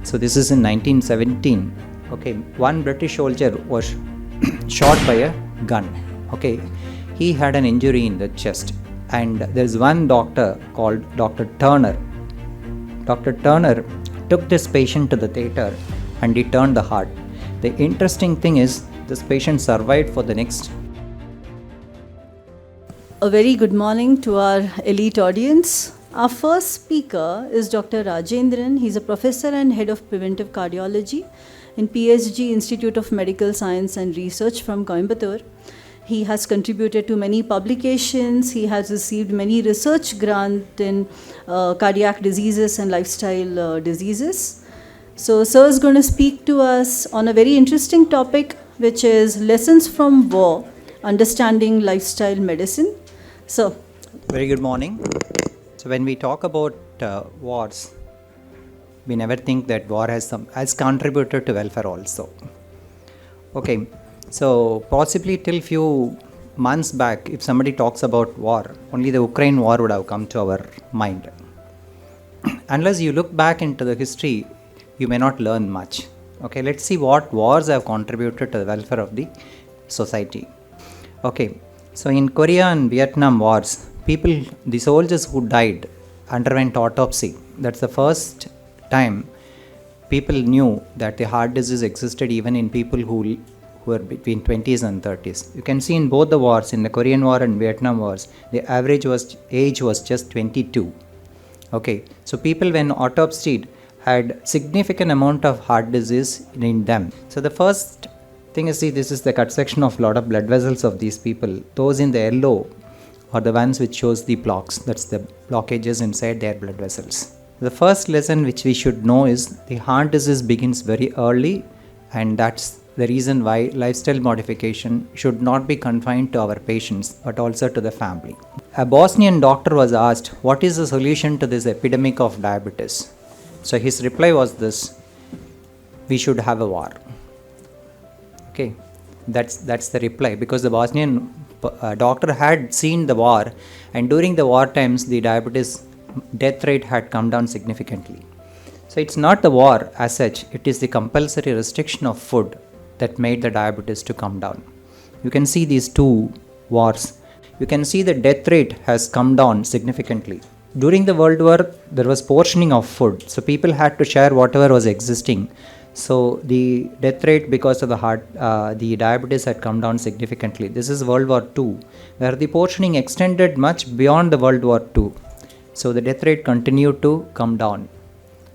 So this is in 1917. Okay, one British soldier was shot by a gun. Okay, he had an injury in the chest, and there's one doctor called Dr. Turner. Dr. Turner took this patient to the theater and he turned the heart. The interesting thing is, this patient survived for the next. A very good morning to our elite audience. Our first speaker is Dr. Rajendiran. He's a professor and head of preventive cardiology in PSG Institute of Medical Science and Research from Coimbatore. He has contributed to many publications. He has received many research grants in cardiac diseases and lifestyle diseases. So sir is going to speak to us on a very interesting topic, which is lessons from war, understanding lifestyle medicine. So, Very good morning. So when we talk about wars, we never think that war has contributed to welfare also. Okay, so possibly till few months back, if somebody talks about war, only the Ukraine war would have come to our mind. Unless you look back into the history, you may not learn much. Okay, let's see what wars have contributed to the welfare of the society. Okay, so in Korea and Vietnam wars, the soldiers who died underwent autopsy. That's the first time people knew that the heart disease existed even in people who were between 20s and 30s. You can see in both the wars, in the Korean War and Vietnam wars, the average age was just 22. Okay, so people when autopsied had significant amount of heart disease in them. So the first thing is, see, this is the cut section of lot of blood vessels of these people. Those in the yellow are the ones which shows the blocks. That's the blockages inside their blood vessels. The first lesson which we should know is the heart disease begins very early, and that's the reason why lifestyle modification should not be confined to our patients but also to the family. A Bosnian doctor was asked, what is the solution to this epidemic of diabetes? So his reply was this: we should have a war. Okay, that's the reply, because the Bosnian doctor had seen the war, and during the war times the diabetes death rate had come down significantly. So it's not the war as such, it is the compulsory restriction of food that made the diabetes to come down. You can see these two wars. You can see the death rate has come down significantly. During the World War, there was portioning of food, so people had to share whatever was existing. So the death rate because of the diabetes had come down significantly. This is World War II, where the portioning extended much beyond the World War II. So the death rate continued to come down.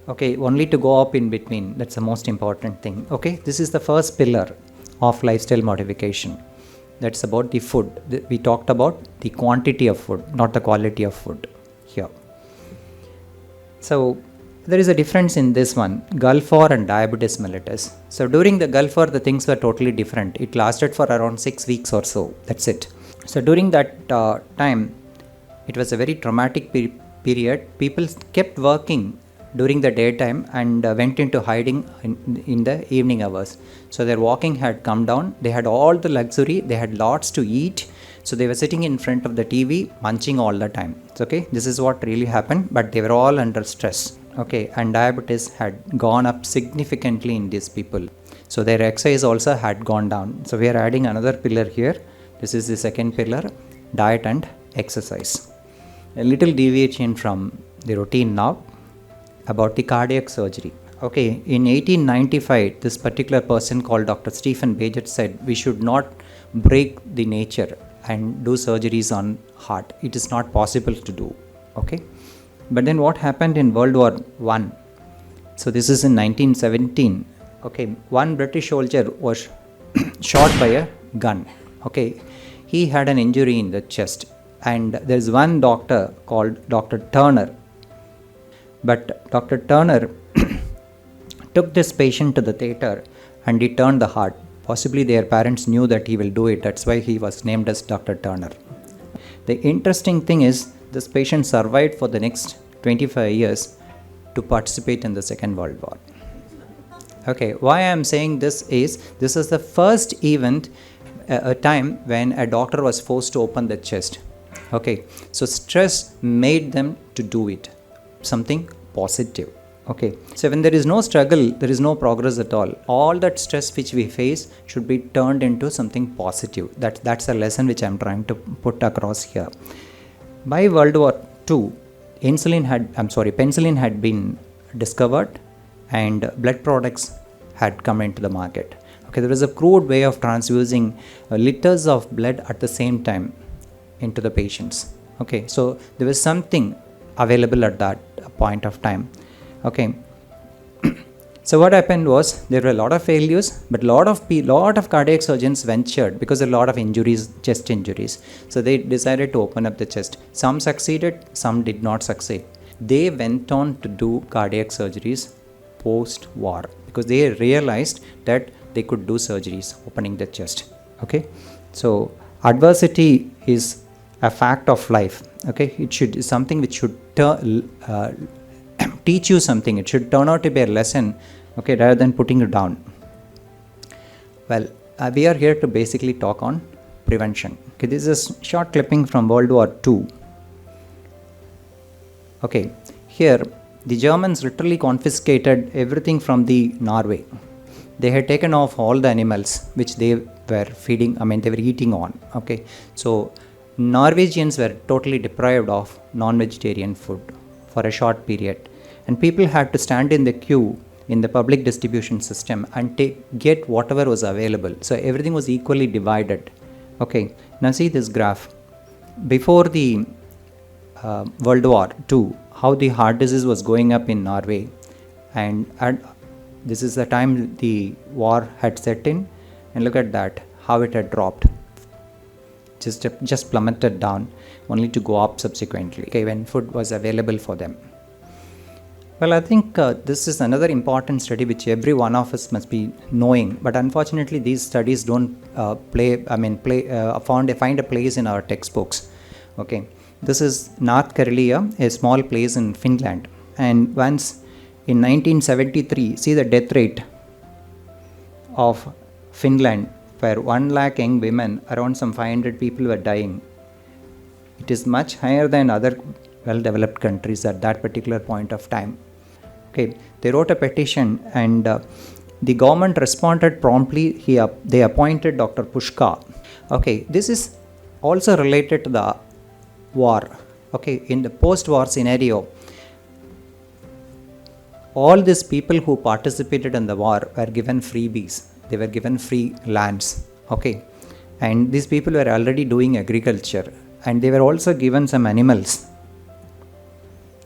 Okay, only to go up in between. That's the most important thing. Okay, this is the first pillar of lifestyle modification. That's about the food. We talked about the quantity of food, not the quality of food here. So there is a difference in this one, Gulf War and diabetes mellitus. So during the Gulf War, the things were totally different. It lasted for around 6 weeks or so. That's it. So during that time, it was a very traumatic period. People kept working during the daytime and went into hiding in the evening hours. So their walking had come down. They had all the luxury. They had lots to eat. So they were sitting in front of the TV, munching all the time. It's okay. This is what really happened, but they were all under stress. Okay, and diabetes had gone up significantly in these people. So their exercise also had gone down. So we are adding another pillar here. This is the second pillar, diet and exercise. A little deviation from the routine now about the cardiac surgery. Okay, in 1895, this particular person called Dr. Stephen Bajet said we should not break the nature and do surgeries on heart. It is not possible to do. Okay, but then what happened in World War I? So this is in 1917. Okay, one British soldier was shot by a gun. Okay, he had an injury in the chest, and there is one doctor called Dr. Turner. But Dr. Turner took this patient to the theater and he turned the heart. Possibly their parents knew that he will do it. That's why he was named as Dr. Turner. The interesting thing is, this patient survived for the next 25 years to participate in the Second World War. Okay, why I am saying this is the first event, a time when a doctor was forced to open the chest. Okay, so stress made them to do it, something positive. Okay, so when there is no struggle, there is no progress at all. All that stress which we face should be turned into something positive. That's a lesson which I'm trying to put across here. By World War II, penicillin had been discovered, and blood products had come into the market. Okay, there was a crude way of transfusing liters of blood at the same time into the patients. Okay, so there was something available at that point of time. Okay, so what happened was there were a lot of failures, but lot of cardiac surgeons ventured because a lot of injuries, chest injuries. So they decided to open up the chest. Some succeeded, some did not succeed. They went on to do cardiac surgeries post-war because they realized that they could do surgeries opening the chest. Okay, so adversity is a fact of life. Okay, it should is something which should teach you something. It should turn out to be a lesson, okay, rather than putting you down. Well, we are here to basically talk on prevention. Okay, this is a short clipping from World War II. Okay, here the Germans literally confiscated everything from the Norway. They had taken off all the animals which they were feeding, they were eating on. Okay, so Norwegians were totally deprived of non-vegetarian food for a short period, and people had to stand in the queue in the public distribution system and get whatever was available. So everything was equally divided. Okay, now see this graph. Before the World War II, how the heart disease was going up in Norway, and this is the time the war had set in, and look at that, how it had dropped. Just plummeted down, only to go up subsequently, okay, when food was available for them. Well, I think this is another important study which every one of us must be knowing, but unfortunately these studies don't find a place in our textbooks. Okay, this is North Karelia, a small place in Finland, and once in 1973, see the death rate of Finland, where 1 lakh young women, around some 500 people were dying. It is much higher than other well-developed countries at that particular point of time. Okay, they wrote a petition, and the government responded promptly. They appointed Dr. Pushka. Okay, this is also related to the war. Okay, in the post-war scenario, all these people who participated in the war were given freebies. They were given free lands. Okay, and these people were already doing agriculture, and they were also given some animals.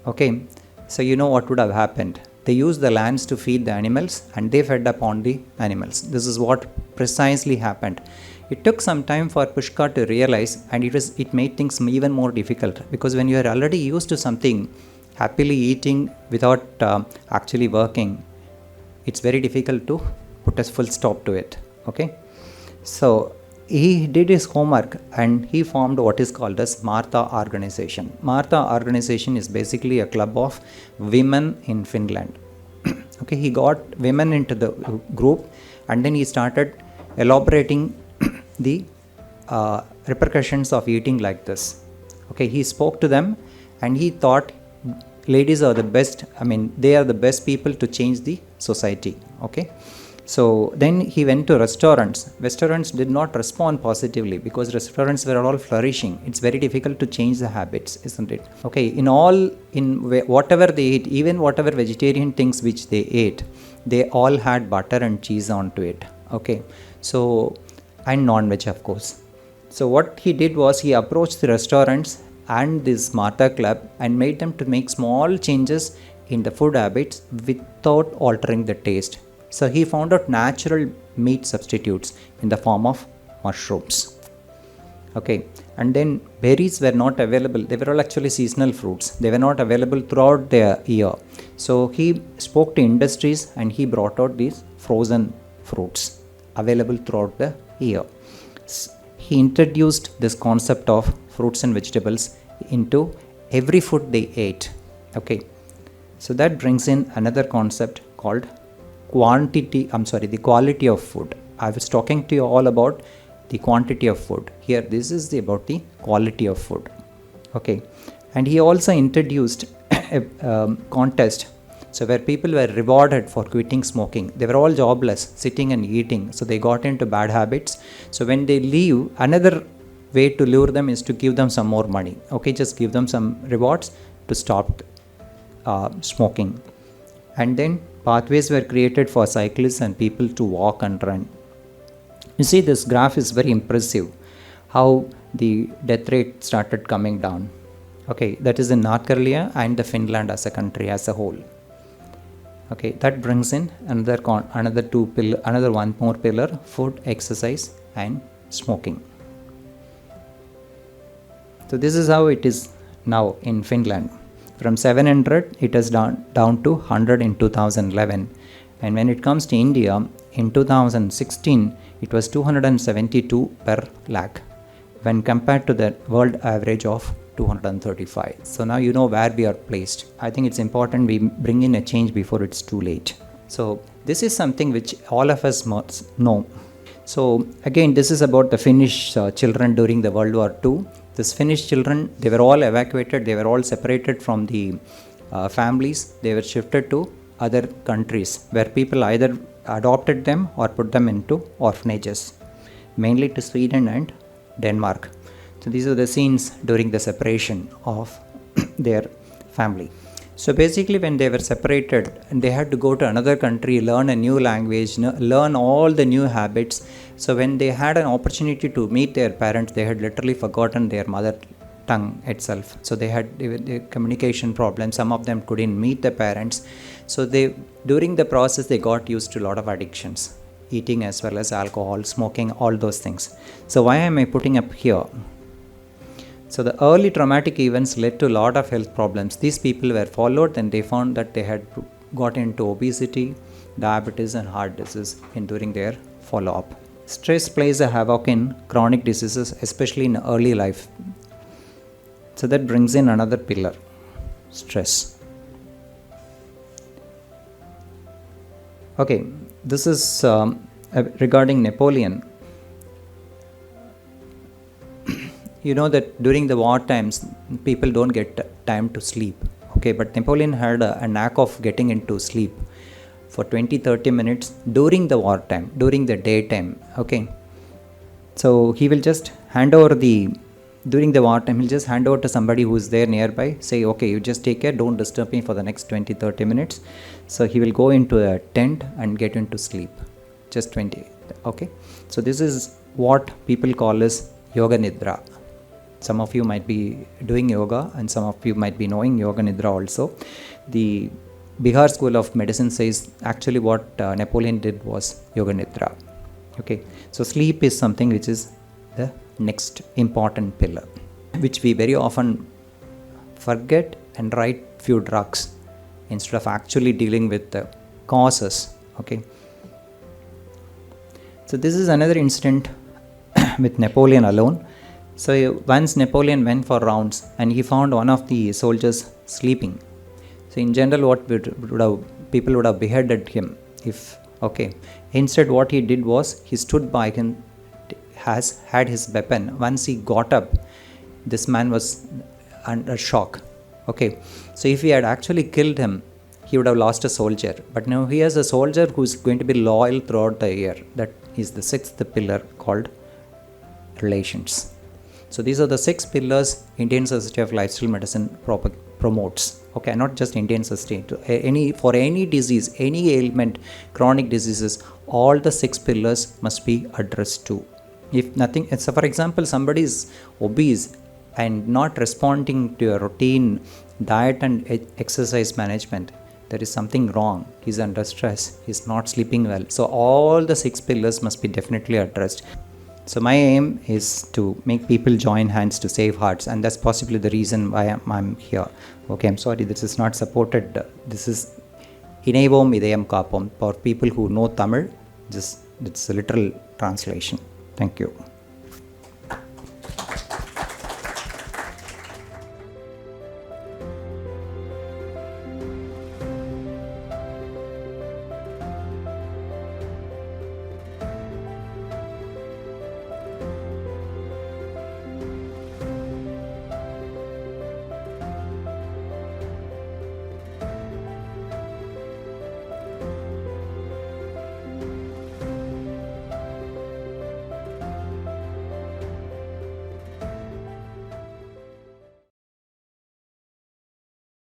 Okay, so you know what would have happened. They used the lands to feed the animals, and they fed upon the animals. This is what precisely happened. It took some time for Pushka to realize, and it made things even more difficult, because when you are already used to something, happily eating without actually working, it's very difficult to put a full stop to it. Okay, so he did his homework and he formed what is called as Martha Organization. Martha Organization is basically a club of women in Finland. Okay, he got women into the group, and then he started elaborating the repercussions of eating like this. Okay, he spoke to them, and he thought ladies are the best, they are the best people to change the society. Okay, so then he went to restaurants. Restaurants did not respond positively because restaurants were all flourishing. It's very difficult to change the habits, isn't it? Okay, in whatever they ate, even whatever vegetarian things which they ate, they all had butter and cheese onto it. Okay, so, and non-veg of course. So what he did was he approached the restaurants and this Martha Club and made them to make small changes in the food habits without altering the taste. So he found out natural meat substitutes in the form of mushrooms. Okay, and then berries were not available. They were all actually seasonal fruits. They were not available throughout the year. So he spoke to industries and he brought out these frozen fruits available throughout the year. He introduced this concept of fruits and vegetables into every food they ate. Okay, so that brings in another concept called the quality of food. I was talking to you all about the quantity of food. Here, this is about the quality of food. Okay, and he also introduced a contest. So where people were rewarded for quitting smoking, they were all jobless, sitting and eating. So they got into bad habits. So when they leave, another way to lure them is to give them some more money. Okay, just give them some rewards to stop smoking. And then pathways were created for cyclists and people to walk and run. You see, this graph is very impressive, how the death rate started coming down. Okay, that is in North Korea and the Finland as a country as a whole. Okay, that brings in another one more pillar: food, exercise, and smoking. So this is how it is now in Finland. From 700, it has down to 100 in 2011. And when it comes to India, in 2016, it was 272 per lakh, when compared to the world average of 235. So now you know where we are placed. I think it's important we bring in a change before it's too late. So this is something which all of us must know. So again, this is about the Finnish children during the World War II. These Finnish children, they were all evacuated, they were all separated from the families. They were shifted to other countries where people either adopted them or put them into orphanages, mainly to Sweden and Denmark. So these are the scenes during the separation of their family. So basically when they were separated, they had to go to another country, learn a new language, learn all the new habits. So when they had an opportunity to meet their parents, they had literally forgotten their mother tongue itself. So they had communication problems. Some of them couldn't meet the parents. So during the process, they got used to a lot of addictions, eating as well as alcohol, smoking, all those things. So why am I putting up here? So the early traumatic events led to a lot of health problems. These people were followed and they found that they had got into obesity, diabetes and heart disease during their follow-up. Stress plays a havoc in chronic diseases, especially in early life. So that brings in another pillar, stress. Okay, this is regarding Napoleon. You know that during the war times, people don't get time to sleep. Okay, but Napoleon had a knack of getting into sleep for 20-30 minutes during the wartime, during the daytime. Okay, so he will just hand over during the wartime, he'll just hand over to somebody who's there nearby, say, okay, you just take care, don't disturb me for the next 20-30 minutes. So he will go into a tent and get into sleep, just 20. Okay, so this is what people call as Yoga Nidra. Some of you might be doing yoga and some of you might be knowing Yoga Nidra also. The Bihar School of Medicine says actually what Napoleon did was Yoga Nidra. Okay, so sleep is something which is the next important pillar, which we very often forget and write few drugs instead of actually dealing with the causes. Okay, so this is another incident with Napoleon alone. So once Napoleon went for rounds and he found one of the soldiers sleeping. So in general, what people would have beheaded him if, okay. Instead, what he did was he stood by him, had his weapon. Once he got up, this man was under shock. Okay, so if he had actually killed him, he would have lost a soldier. But now he has a soldier who is going to be loyal throughout the year. That is the sixth pillar called relations. So these are the 6 pillars Indian Society of Lifestyle Medicine promotes. Okay, not just Indian Society. For any disease, any ailment, chronic diseases, all the 6 pillars must be addressed to. If nothing, so for example, somebody is obese and not responding to a routine diet and exercise management, there is something wrong. He's under stress. He's not sleeping well. So all the 6 pillars must be definitely addressed. So my aim is to make people join hands to save hearts, and that's possibly the reason why I'm here. Okay, I'm sorry, this is not supported. This is Inevom Idayam Kapom. For people who know Tamil, it's a literal translation. Thank you.